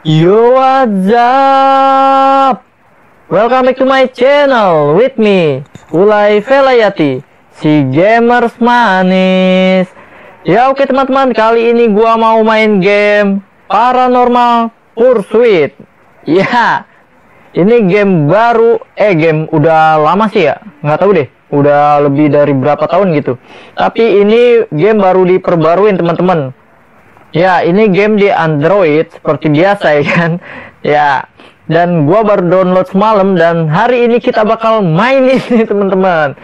Yo, what's up? Welcome back to my channel with me, Ulay Velayati, si gamers manis. Ya oke teman-teman, kali ini gua mau main game Paranormal Pursuit. Ya, ini game baru, game udah lama sih ya, nggak tahu deh, udah lebih dari berapa tahun gitu. Tapi ini game baru diperbaruin teman-teman. Ya, ini game di Android seperti biasa ya kan. Ya, dan gua baru download semalam dan hari ini kita bakal main ini teman-teman.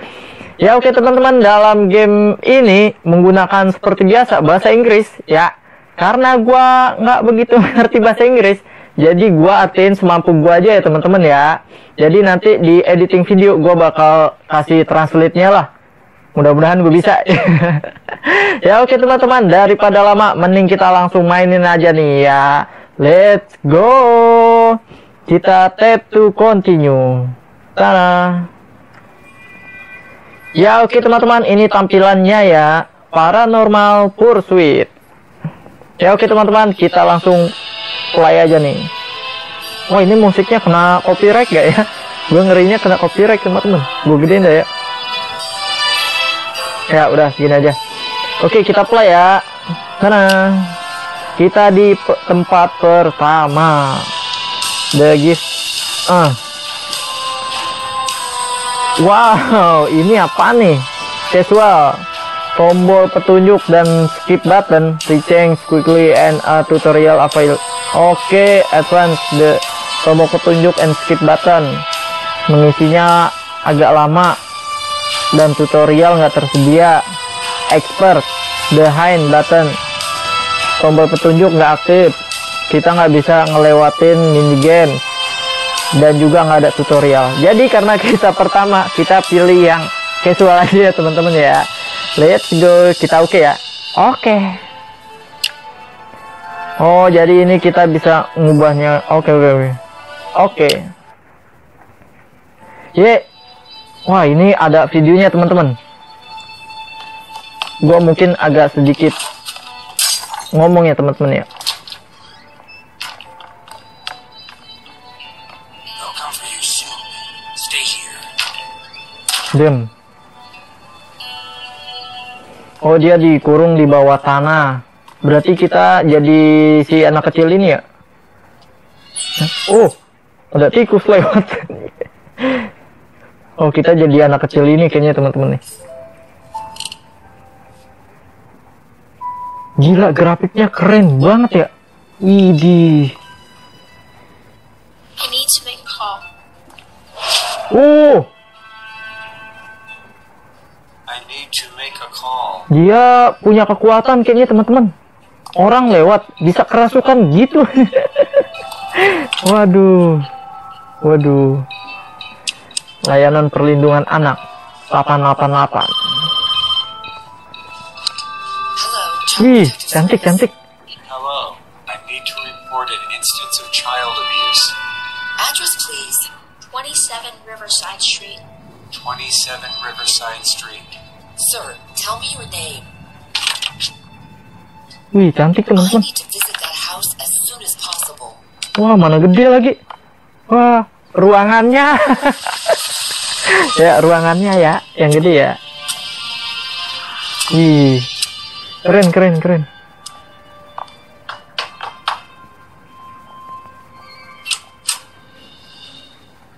Ya oke teman-teman, dalam game ini menggunakan seperti biasa bahasa Inggris ya. Karena gua nggak begitu ngerti bahasa Inggris, jadi gua artiin semampu gua aja ya teman-teman ya. Jadi nanti di editing video gua bakal kasih translate-nya lah. Mudah-mudahan gue bisa. Ya oke teman-teman, daripada lama mending kita langsung mainin aja nih ya. Let's go. Kita tap to continue. Tada. Ya oke teman-teman, ini tampilannya ya, Paranormal Pursuit. Ya oke teman-teman, kita langsung play aja nih. Wah, ini musiknya kena copyright gak ya? Gue ngerinya kena copyright teman-teman. Gue gedein dah ya. Ya udah segini aja. Oke, kita play ya. Sana. Kita di tempat pertama. The gift. Wow, ini apa nih? Casual. Tombol petunjuk dan skip button. Change quickly and a tutorial available. Oke, advance the tombol petunjuk and skip button. Mengisinya agak lama dan tutorial nggak tersedia. Expert, the hind button, tombol petunjuk nggak aktif, kita nggak bisa ngelewatin mini game dan juga nggak ada tutorial. Jadi karena kita pertama, kita pilih yang casual aja ya teman-teman ya. Let's go, kita oke ya. Oke. Oh, jadi ini kita bisa ngubahnya. Oke. Wah, ini ada videonya teman-teman. Gua mungkin agak sedikit ngomong ya teman-teman ya. Dem. Oh, dia dikurung di bawah tanah. Berarti kita jadi si anak kecil ini ya. Oh, ada tikus lewat. Oh, kita jadi anak kecil ini kayaknya teman-teman nih. Gila, grafiknya keren banget ya. Widih. Oh. Dia punya kekuatan kayaknya teman-teman. Orang lewat bisa kerasukan gitu. Waduh. Layanan perlindungan anak 888. Wih, cantik. Hello, I need to report an instance of child abuse. Address please. 27 Riverside Street. 27 Riverside Street. Sir, tell me your name. Wih, cantik I teman-teman. need to visit that house as soon as possible. Wah, mana gede lagi. Wah, ruangannya. Ya, ruangannya ya, yang gede ya. Wih, keren.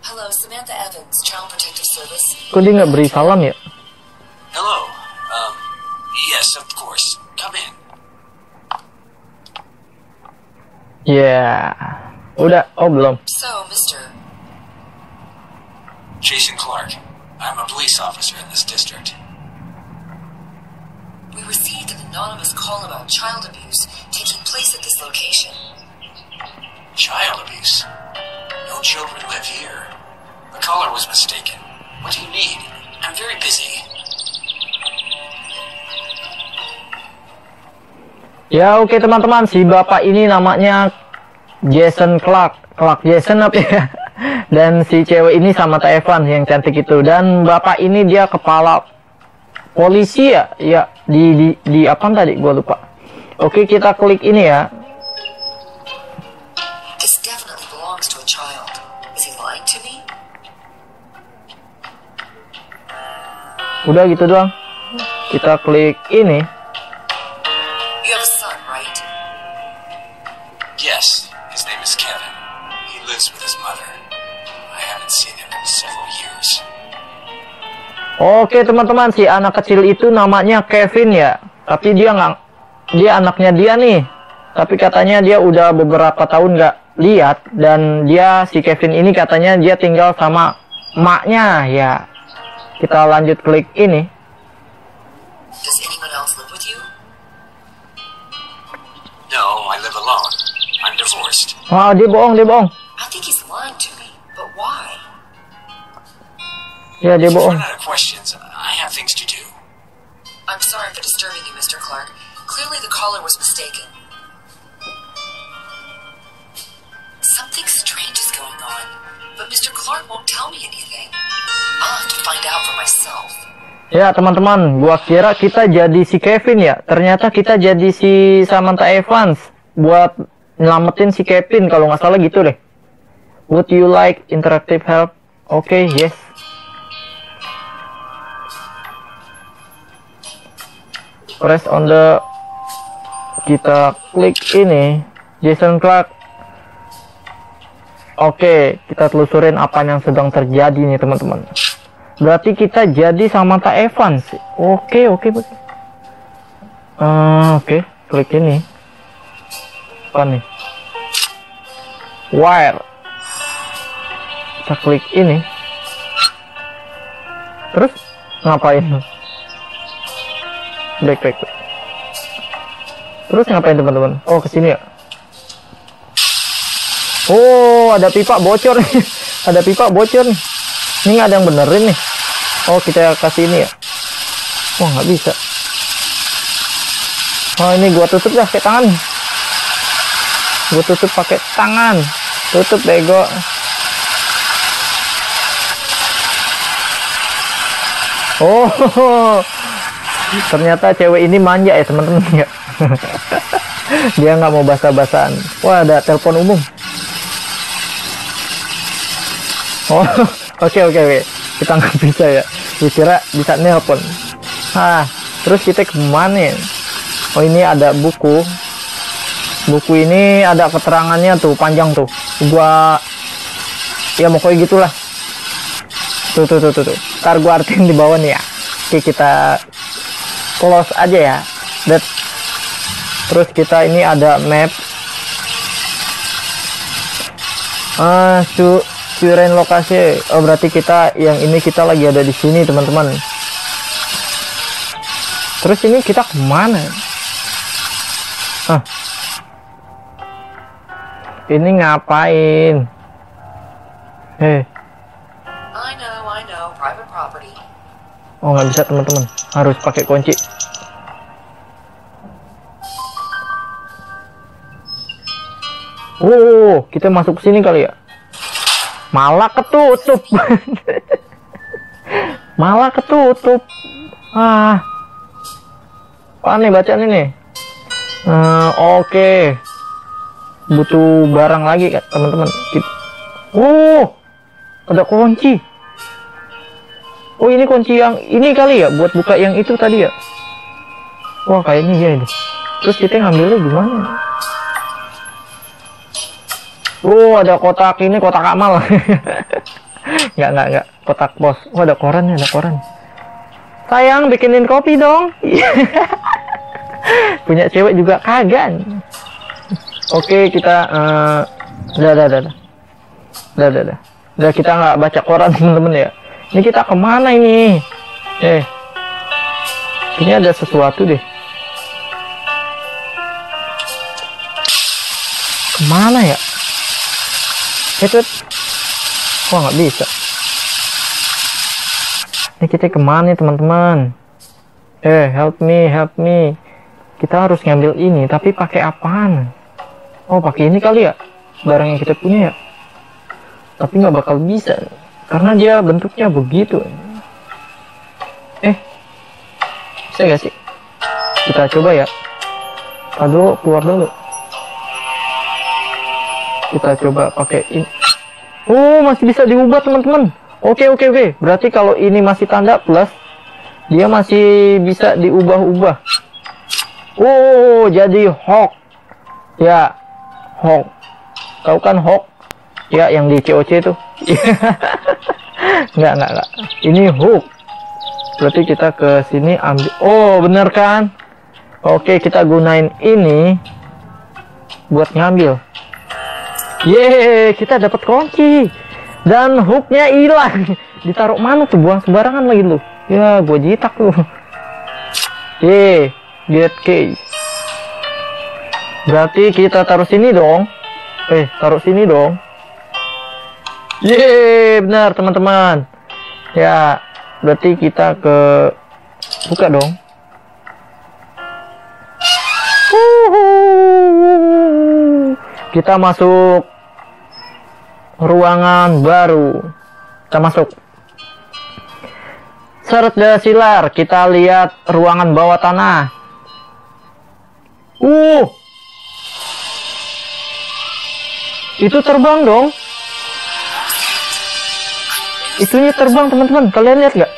Hello, Samantha Evans, Child Protective Service. Kok dia nggak beri salam ya? Hello, yes, of course. Come in. Ya, udah. Oh, belum. So, Mr. Jason Clark. I'm a police officer in this district. We received an anonymous call about child abuse taking place at this location. Child abuse? No children live here. The caller was mistaken. What do you need? I'm very busy. Ya oke teman-teman, si bapak ini namanya Jason Clark Jason apa ya. Dan si cewek ini Samantha Evans yang cantik itu. Dan bapak ini dia kepala polisi ya. Ya di apa tadi gua lupa. Oke, kita klik ini ya. Udah gitu doang. Kita klik ini. You have a son, right? Yes, his name is Kevin. He lives with his mother. I haven't seen him in several years. Oke teman-teman, si anak kecil itu namanya Kevin ya. Tapi dia anaknya dia nih. Tapi katanya dia udah beberapa tahun nggak lihat, dan si Kevin ini katanya dia tinggal sama emaknya ya. Kita lanjut klik ini. Does anyone else live with you? No, I live alone. I'm divorced. Wah, dia bohong. I think he's lying to me, but why? Ya, dia If you bohong. run out of questions, I have things to do. I'm sorry for disturbing you, Mr. Clark. Clearly the caller was mistaken. Something strange is going on, but Mr. Clark won't tell me anything. I'll have to find out for myself. Ya teman-teman, gua kira kita jadi si Kevin ya. Ternyata kita jadi si Samantha Evans buat nyelamatin si Kevin, kalau nggak salah gitu deh. Would you like interactive help? Oke, yes. Press on the, kita klik ini Jason Clark. Oke, kita telusurin apa yang sedang terjadi nih teman-teman. Berarti kita jadi Samantha Evans. Oke. Oke, klik ini. Apa nih? Wire. Kita klik ini. Terus ngapain? Back. Terus ngapain teman-teman? Oh, kesini ya. Oh, ada pipa bocor nih. Ada pipa bocor nih. Ini nggak ada yang benerin nih. Oh, kita kasih ini ya. Wah, nggak bisa. Oh, ini gua tutup dah pakai tangan. Gua tutup pakai tangan. Tutup bego. Oh, ternyata cewek ini manja ya teman-teman ya. Dia nggak mau basa-basaan. Wah, ada telepon umum. Oh, oke. Kita nggak bisa ya. Kira bisa nelpon. Terus kita kemana ya? Oh, ini ada buku. Buku ini ada keterangannya tuh, panjang tuh. Ya pokoknya gitulah. Tuh. Ntar gua artiin di bawah nih ya. Oke, kita close aja ya. Terus kita ini ada map. Current lokasi. Oh, berarti kita yang ini kita lagi ada di sini teman-teman. Terus ini kita kemana? Ini ngapain? I know, private property. Oh, nggak bisa teman-teman, harus pakai kunci. Oh, kita masuk ke sini kali ya. Malah ketutup. Apa nih bacaan ini? Oke. Butuh barang lagi kan teman-teman. Oh, ada kunci. Oh, ini kunci yang ini kali ya, buat buka yang itu tadi ya. Wah, kayaknya ya ini. Terus kita ngambilnya gimana? Oh, ada kotak ini, kotak amal. Enggak. Kotak pos. Oh, ada koran. Sayang, bikinin kopi dong. Punya cewek juga kagak. Oke, kita udah kita nggak baca koran temen-temen ya. Ini kita kemana ini? Ini ada sesuatu deh. Kemana ya? Wah, nggak bisa. Ini kita kemana teman-teman? Help me. Kita harus ngambil ini, tapi pakai apaan? Oh, pakai ini kali ya, barang yang kita punya ya. Tapi nggak bakal bisa, karena dia bentuknya begitu. Bisa gak sih? Kita coba ya. Aduh, keluar dulu. Kita coba pakai ini. Oh, masih bisa diubah teman-teman. Oke. Berarti kalau ini masih tanda plus, Dia masih bisa diubah-ubah. Oh, jadi Hawk. Ya, Hawk. Tahu kan Hawk? Ya, yang di COC itu. Enggak. Ini Hook. Berarti kita ke sini ambil. Oh, bener kan? Oke, kita gunain ini buat ngambil. Yeay, kita dapat kunci. Dan hooknya hilang. Ditaruh mana tuh? Buang sembarangan lagi lu. Ya, gue jitak lu. Yeay, get key. Berarti kita taruh sini dong. Taruh sini dong. Yeay, benar teman-teman. Ya, berarti kita ke buka dong. Kita masuk ruangan baru. Kita masuk. Serta silar, kita lihat ruangan bawah tanah. Itu terbang dong. Itunya terbang teman-teman. Kalian lihat gak?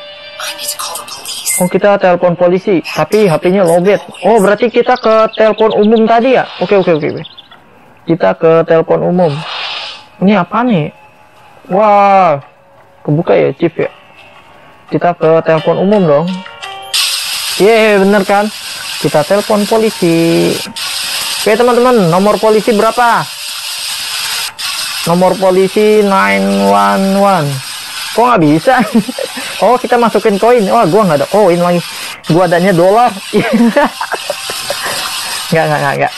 Oh, kita telepon polisi, tapi HP-nya lowbat. Oh, berarti kita ke telepon umum tadi ya? Oke. Kita ke telepon umum. Ini apa nih? Wah, kebuka ya chip ya. Kita ke telepon umum dong. Yeay, bener kan? Kita telepon polisi. Oke teman-teman, nomor polisi berapa? Nomor polisi 911. Kok nggak bisa? Oh, kita masukin koin. Wah, gua nggak ada koin lagi. Gua adanya dolar. Nggak.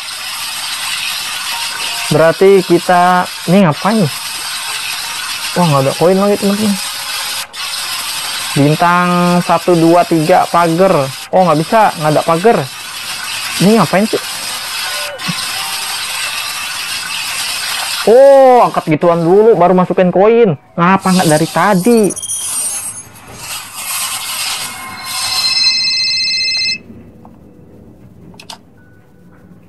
Berarti kita ini ngapain? Wah, nggak ada koin lagi teman-teman. Bintang 1, 2, 3 pagar. Oh, nggak bisa, nggak ada pagar. Ini ngapain sih? Oh, angkat gituan dulu baru masukin koin. Ngapa nggak dari tadi?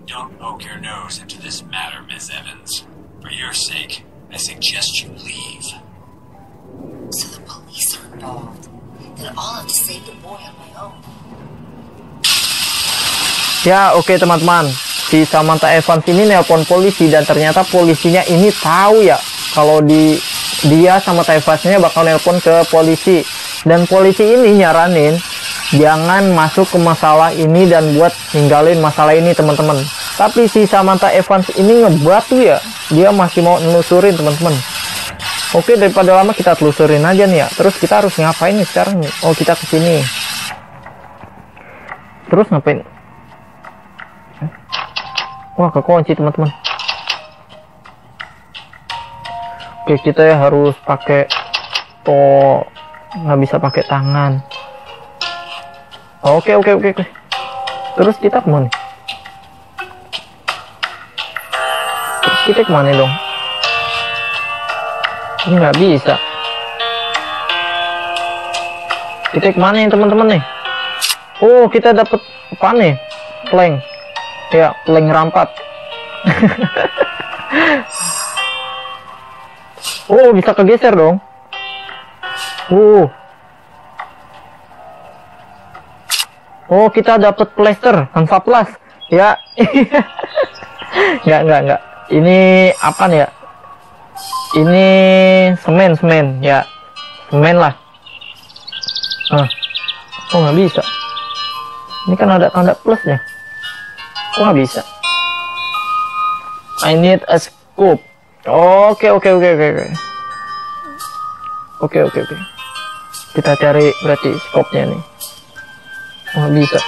Don't poke your nose into this matter, Miss Evans. For your sake, I suggest you leave. So the police are involved. Then I'll have to save the boy on my own. Ya, oke teman-teman. Si Samantha Evans ini nelpon polisi dan ternyata polisinya ini tahu ya kalau dia sama Evans-nya bakal nelpon ke polisi, dan polisi ini nyaranin jangan masuk ke masalah ini dan buat ninggalin masalah ini teman-teman. Tapi si Samantha Evans ini ngebatu ya, dia masih mau nelusurin teman-teman. Oke, daripada lama kita telusurin aja nih ya. Terus kita harus ngapain nih sekarang nih? Oh, kita kesini. Terus ngapain? Wah, kekunci teman-teman. Oke, kita ya harus pakai nggak bisa pakai tangan. Oke. Terus kita kemana? Terus kita kemana dong? Ini nggak bisa. Kita kemana nih teman-teman nih? Oh, kita dapat apa nih? Plank. Ya, plank rampat. Oh, bisa kegeser dong. Oh, kita dapat plester Hansa Plus. Ya. Enggak. Ini apa nih ya? Ini semen ya. Semen lah. Oh, nggak bisa. Ini kan ada tanda plusnya. Kok nggak bisa? I need a scoop. Oke. Kita cari berarti scope-nya nih. Oh, nggak bisa.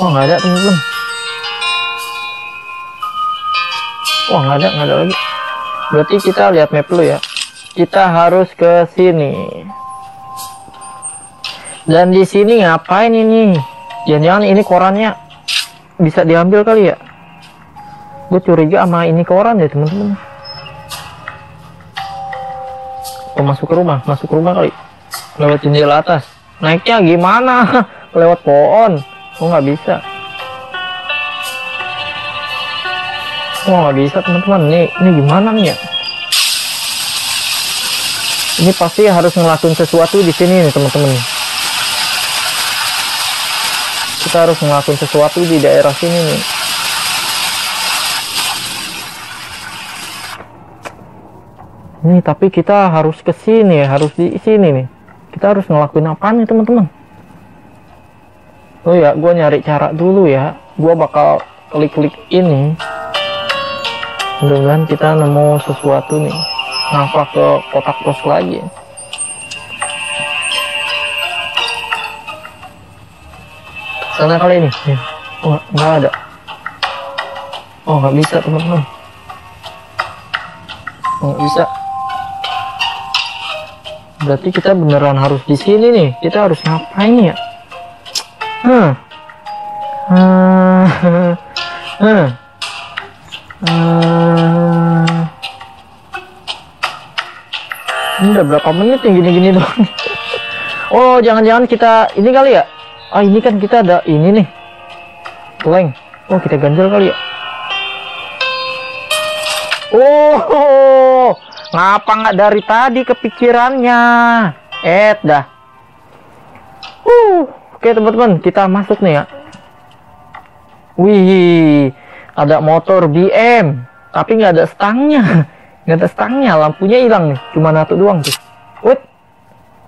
Oh, nggak ada teman-teman. Oh, nggak ada lagi. Berarti kita lihat map dulu ya. Kita harus ke sini. Dan di sini ngapain ini? Jangan-jangan ini korannya bisa diambil kali ya? Gue curiga sama ini koran ya teman-teman. Oh, masuk ke rumah kali. Lewat jendela atas. Naiknya gimana? Lewat pohon. Oh, nggak bisa. Oh, nggak bisa teman-teman. Ini gimana nih ya? Ini pasti harus ngelakuin sesuatu di sini nih teman-teman. Kita harus ngelakuin sesuatu di daerah sini nih. Nih tapi kita harus ke sini, harus di sini nih. Kita harus ngelakuin apa nih teman-teman? Oh ya, gue nyari cara dulu ya. Gue bakal klik-klik ini. Mudah-mudahan kita nemu sesuatu nih. Ngapa ke kotak pos lagi? Sana kali ini. Oh, nggak ada. Oh, nggak bisa teman-teman. Oh, nggak bisa. Berarti kita beneran harus di sini nih. Kita harus ngapain ya? Ini udah berapa menit yang gini-gini dong? Oh, jangan-jangan kita ini kali ya? Ah, ini kan kita ada ini nih. Blank. Oh, kita ganjel kali ya? Oh, ngapa nggak dari tadi kepikirannya? Dah. Oke teman-teman, kita masuk nih ya. Wih, ada motor BM, tapi nggak ada stangnya. Nggak ada stangnya, lampunya hilang nih. Cuma satu doang tuh. Wait,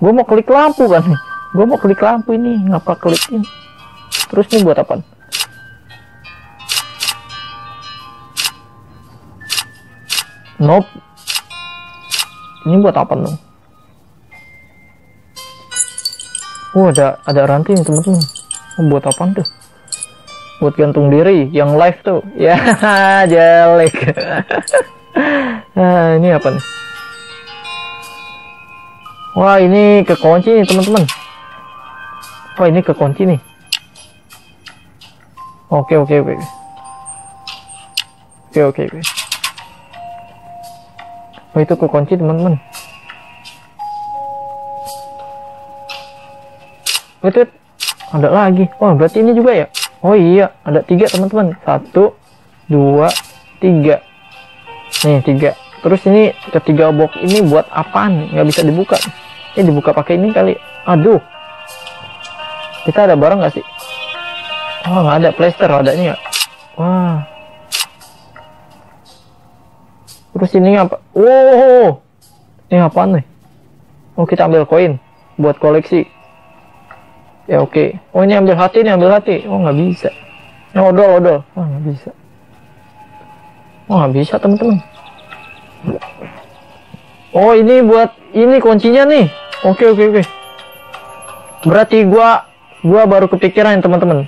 gue mau klik lampu kan nih. Gue mau klik lampu ini, ngapa klik ini? Terus nih buat apa? Nope. Ini buat apa dong? Oh, ada ranting teman-teman. Oh, buat apa tuh? Buat gantung diri yang live tuh. Ya, jelek. Nah, ini apa nih? Wah, ini kekunci nih teman-teman. Wah, ini kekunci nih. Oke. Oh, itu kekunci teman-teman. Wait, ada lagi. Oh, berarti ini juga ya? Oh iya, ada 3 teman-teman. 1, 2, 3. Nih 3. Terus ini ketiga box ini buat apaan? Nggak bisa dibuka. Ini dibuka pakai ini kali. Aduh. Kita ada barang nggak sih? Oh, nggak ada. Plaster adanya nggak? Wah. Terus ini apa? Oh, ini apaan nih? Oh, kita ambil koin buat koleksi. Ya oke. Oh, ini ambil hati nih, ambil hati. Oh, nggak bisa. Ini odol. Oh, nggak bisa. Oh, nggak bisa teman-teman. Oh, ini buat ini kuncinya nih. Oke. Berarti gua baru kepikiran teman-teman.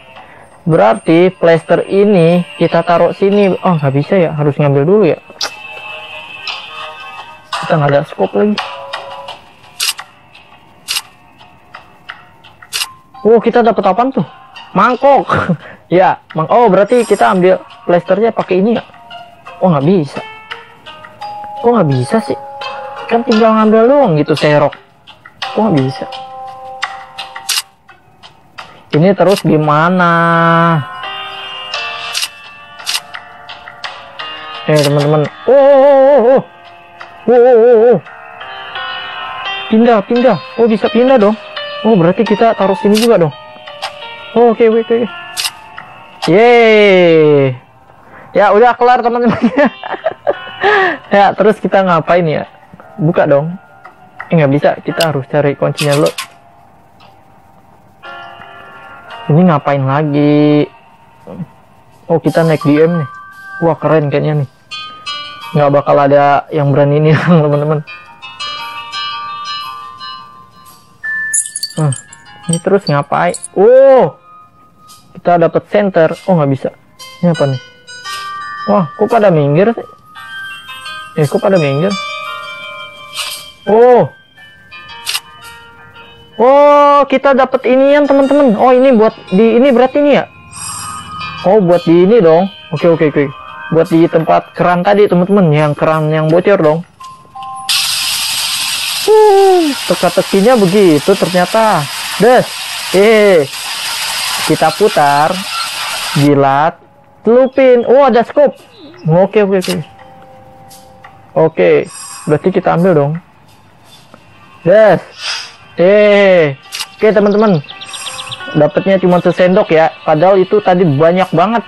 Berarti plaster ini kita taruh sini. Oh, nggak bisa ya. Harus ngambil dulu ya. Kita nggak ada scope lagi. Oh, kita dapat apaan tuh? Mangkok. Ya, oh berarti kita ambil plasternya pakai ini ya? Oh, nggak bisa. Kok nggak bisa sih? Kan tinggal ngambil doang gitu serok. Kok nggak bisa? Ini terus gimana? Teman-teman. Oh. Pindah. Oh, bisa pindah dong. Oh, berarti kita taruh sini juga dong. Oh, oke. Yeay. Ya, udah kelar teman-teman. Ya, terus kita ngapain ya? Buka dong. Nggak bisa, kita harus cari kuncinya dulu. Ini ngapain lagi? Oh, kita naik DM nih. Wah, keren kayaknya nih. Nggak bakal ada yang berani nih teman-teman. Ini terus ngapain? Oh, kita dapat center. Oh, nggak bisa. Ini apa nih? Wah, kok pada minggir sih? Kok pada minggir? Oh, kita dapat inian teman-teman. Oh, ini buat di ini berarti ini ya? Oh, buat di ini dong. Oke. Buat di tempat keran tadi teman-teman, yang keran yang bocor dong. Teka-tekinya begitu ternyata. Des. Kita putar, jilat, telupin. Oh, ada scope. Oke. Oke, berarti kita ambil dong. Yes. Oke teman-teman. Dapatnya cuma sesendok ya. Padahal itu tadi banyak banget.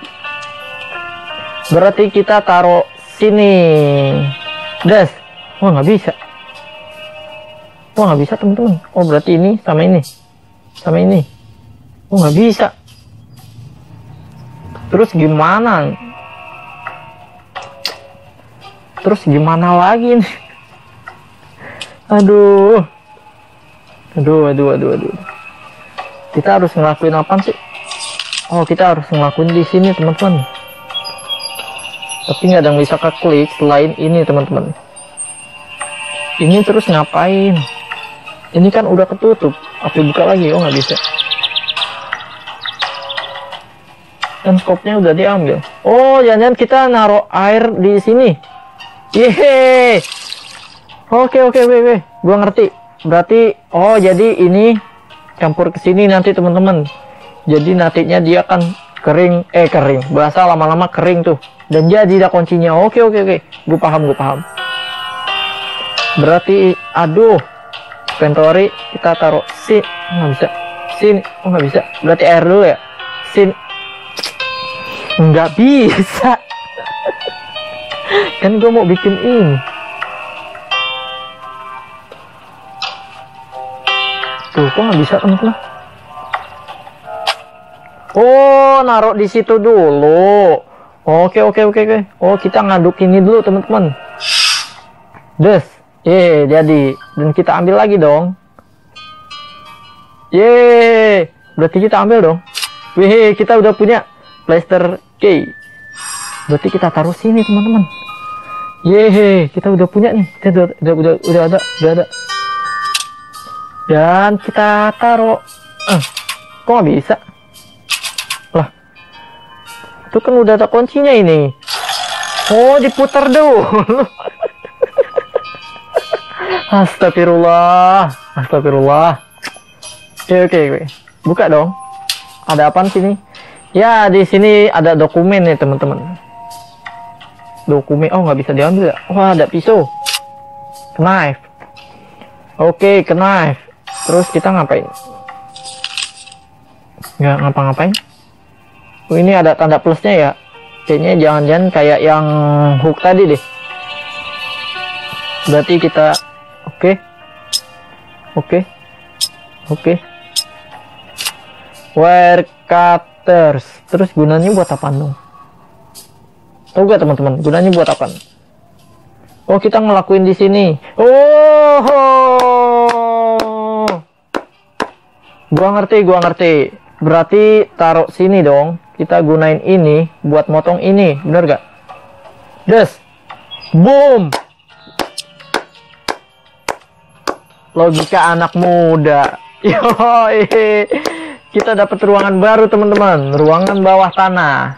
Berarti kita taruh sini. Des. Wah nggak bisa. Wah nggak bisa teman-teman. Oh berarti ini sama ini. Sama ini. Oh nggak bisa. Terus gimana? Terus gimana lagi nih? Aduh. Kita harus ngelakuin apa sih? Oh kita harus ngelakuin di sini teman-teman. Tapi nggak ada yang bisa keklik selain ini teman-teman. Ini terus ngapain? Ini kan udah ketutup. Apa buka lagi? Oh nggak bisa. Dan skopnya udah diambil. Oh jangan-jangan kita naruh air di sini. Yeay. Oke. Gua ngerti. Berarti oh jadi ini campur ke sini nanti teman-teman. Jadi nantinya dia akan kering. Bahasa lama-lama kering tuh. Dan jadi ada kuncinya. Oke. Gue paham. Berarti aduh. Inventory kita taruh sini. Nggak bisa. Sini. Oh nggak bisa. Berarti air dulu ya. Sini. Nggak bisa. Kan gue mau bikin ini. Tuh, kok nggak bisa teman-teman? Oh, naruh di situ dulu. Oke. Oh, kita ngaduk ini dulu teman-teman. Des, jadi. Dan kita ambil lagi dong. Berarti kita ambil dong. Wih, kita udah punya plaster key. Berarti kita taruh sini teman-teman. Kita udah punya nih. Kita udah ada. Dan kita taruh. Kok nggak bisa? Lah, itu kan udah ada kuncinya ini. Oh, diputar dulu. Astagfirullah. Oke. Buka dong. Ada apaan sini? Ya, di sini ada dokumen nih teman-teman. Dokumen. Oh, nggak bisa diambil ya. Wah, ada pisau. Knife. Oke, knife. Terus kita ngapain? Nggak ngapa-ngapain. Oh, ini ada tanda plusnya ya. Kayaknya jangan-jangan kayak yang hook tadi deh. Berarti kita Oke. Wire cutters. Terus gunanya buat apa dong? Tahu gak teman-teman? Gunanya buat apa? Oh, kita ngelakuin di sini. Gua ngerti. Berarti taruh sini dong. Kita gunain ini buat motong ini. Bener gak? Des. Boom. Logika anak muda. Kita dapat ruangan baru teman-teman. Ruangan bawah tanah.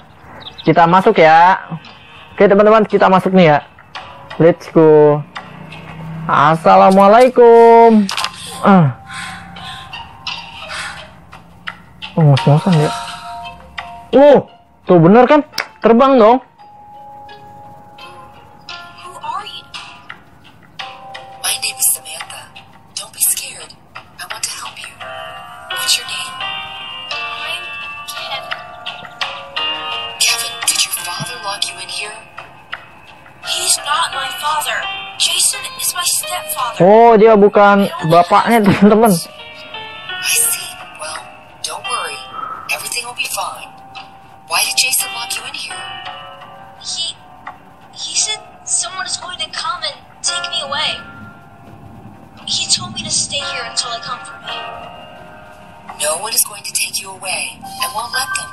Kita masuk ya. Oke teman-teman, kita masuk nih ya. Let's go. Assalamualaikum. Oh, ngos-ngosan ya. Tuh bener kan? Terbang dong. Who are you? My name is Samantha. Don't be scared. I want to help you. What's your name? I'm Kevin. Kevin, did your father lock you in here? He's not my father. Jason is my stepfather. Oh, dia bukan bapaknya teman-teman. I see. Well, don't worry. Everything will be fine. Why did Jason lock you in here? He said someone is going to come and take me away. He told me to stay here until they come for me. No one is going to take you away. I won't let them.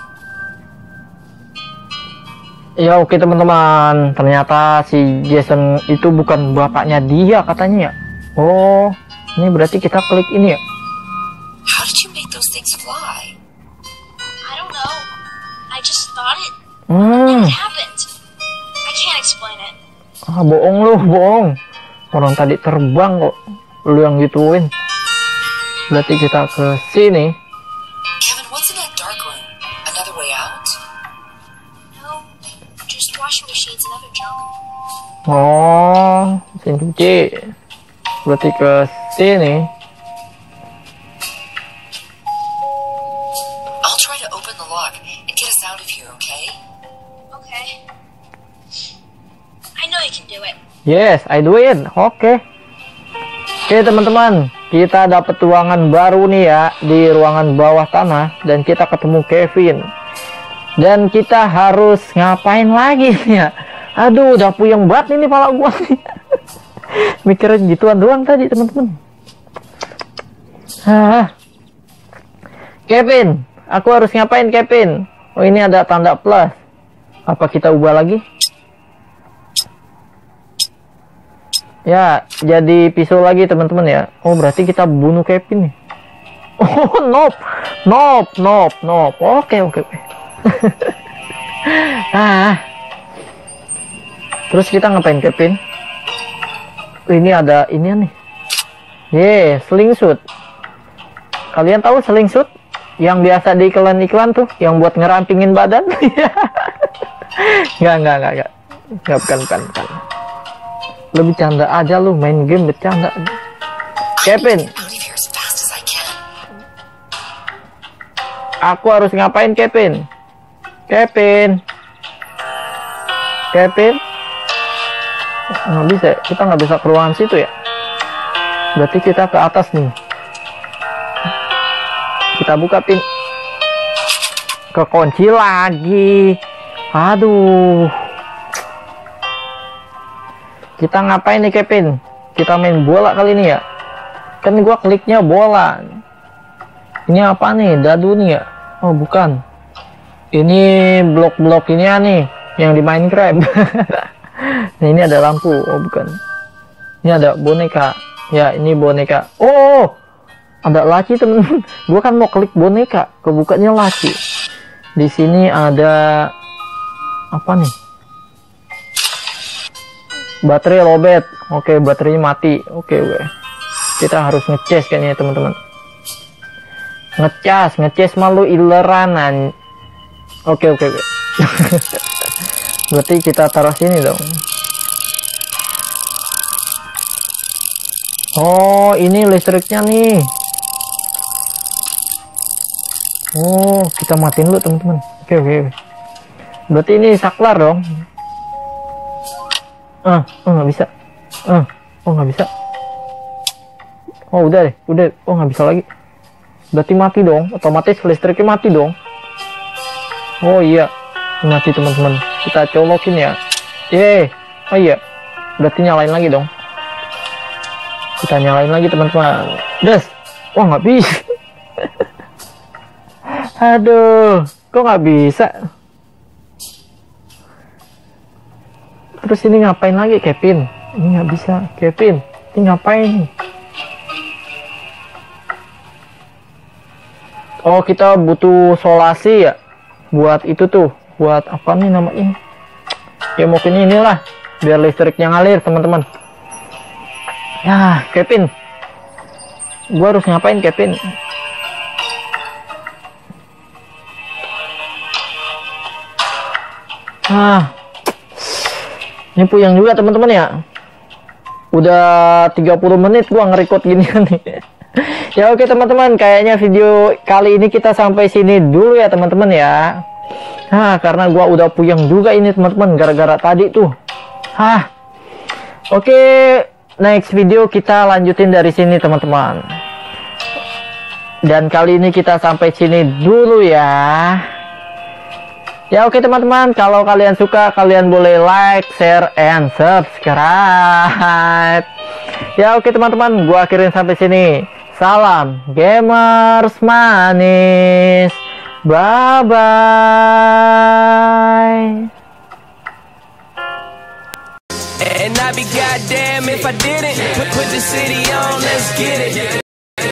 Ya oke teman-teman, ternyata si Jason itu bukan bapaknya dia katanya ya. Oh, ini berarti kita klik ini ya. How did you make those things fly? I don't know. I just thought it happened. I can't explain it. Bohong lu, bohong. Orang tadi terbang kok, lu yang gituin. Berarti kita ke sini. Kevin, what's in that dark room? Another way out? No, just washing machines and other junk. Oh, mesin cuci. Berarti ke Sini. I'll try to open the lock and get us out of here, okay? Okay. I know you can do it. Yes, I do it. Oke. Oke teman-teman, kita dapat ruangan baru nih ya, di ruangan bawah tanah, dan kita ketemu Kevin. Dan kita harus ngapain lagi nih ya? Aduh, udah puyeng banget ini pala gua nih. Mikirin gituan doang tadi teman-teman. Kevin, aku harus ngapain Kevin? Oh, ini ada tanda plus. Apa kita ubah lagi? Ya, jadi pisau lagi teman-teman ya. Oh, berarti kita bunuh Kevin nih. Oh, nope. Oke. Terus kita ngapain Kevin? Ini ada ini nih. Slingshot. Kalian tahu slingshot? Yang biasa di iklan-iklan tuh, yang buat ngerampingin badan. Enggak. Bukan. Lebih canda aja lu, main game bercanda. Kevin, aku harus ngapain Kevin? Kevin, nggak bisa, kita nggak bisa ke ruangan situ ya. Berarti kita ke atas nih. Kita buka pin. Kekunci lagi. Aduh. Kita ngapain nih Kevin? Kita main bola kali ini ya. Kan gua kliknya bola. Ini apa nih? Dadu nih ya? Oh bukan. Ini blok-blok ini ya nih, yang di Minecraft. Nah ini ada lampu. Oh bukan. Ini ada boneka. Ya ini boneka. Oh, ada laci temen. Gua kan mau klik boneka, kebukanya laci. Di sini ada apa nih? Baterai lobet. Oke, baterainya mati. Oke. Kita harus ngecas kayaknya teman-teman. Ngecas malu ileranan. Oke. Berarti kita taruh sini dong. Oh, ini listriknya nih. Oh, kita matiin dulu teman-teman. Oke. Berarti ini saklar dong. Nggak bisa. Oh nggak bisa. Oh udah. Oh nggak bisa lagi. Berarti mati dong. Otomatis listriknya mati dong. Oh iya, mati teman-teman. Kita colokin ya. Oh iya. Berarti nyalain lagi dong. Kita nyalain lagi teman-teman. Des. Wah nggak bisa. Aduh, kok nggak bisa? Terus ini ngapain lagi Kevin? Ini nggak bisa Kevin. Ini ngapain? Oh kita butuh solasi ya. Buat itu tuh. Buat apa nih namanya? Ya mungkin inilah. Biar listriknya ngalir teman-teman. Ya Kevin. Gua harus ngapain Kevin? Ini puyeng juga teman-teman ya. Udah 30 menit gua nge-record ginian nih. Ya oke teman-teman, kayaknya video kali ini kita sampai sini dulu ya teman-teman ya. Karena gua udah puyeng juga ini teman-teman gara-gara tadi tuh. Oke, next video kita lanjutin dari sini teman-teman. Dan kali ini kita sampai sini dulu ya. Ya oke teman-teman, kalau kalian suka kalian boleh like, share, and subscribe. Ya oke teman-teman, gua akhirin sampai sini. Salam gamers manis. Bye bye. And I'd be goddamn if I didn't put the city on, let's get it.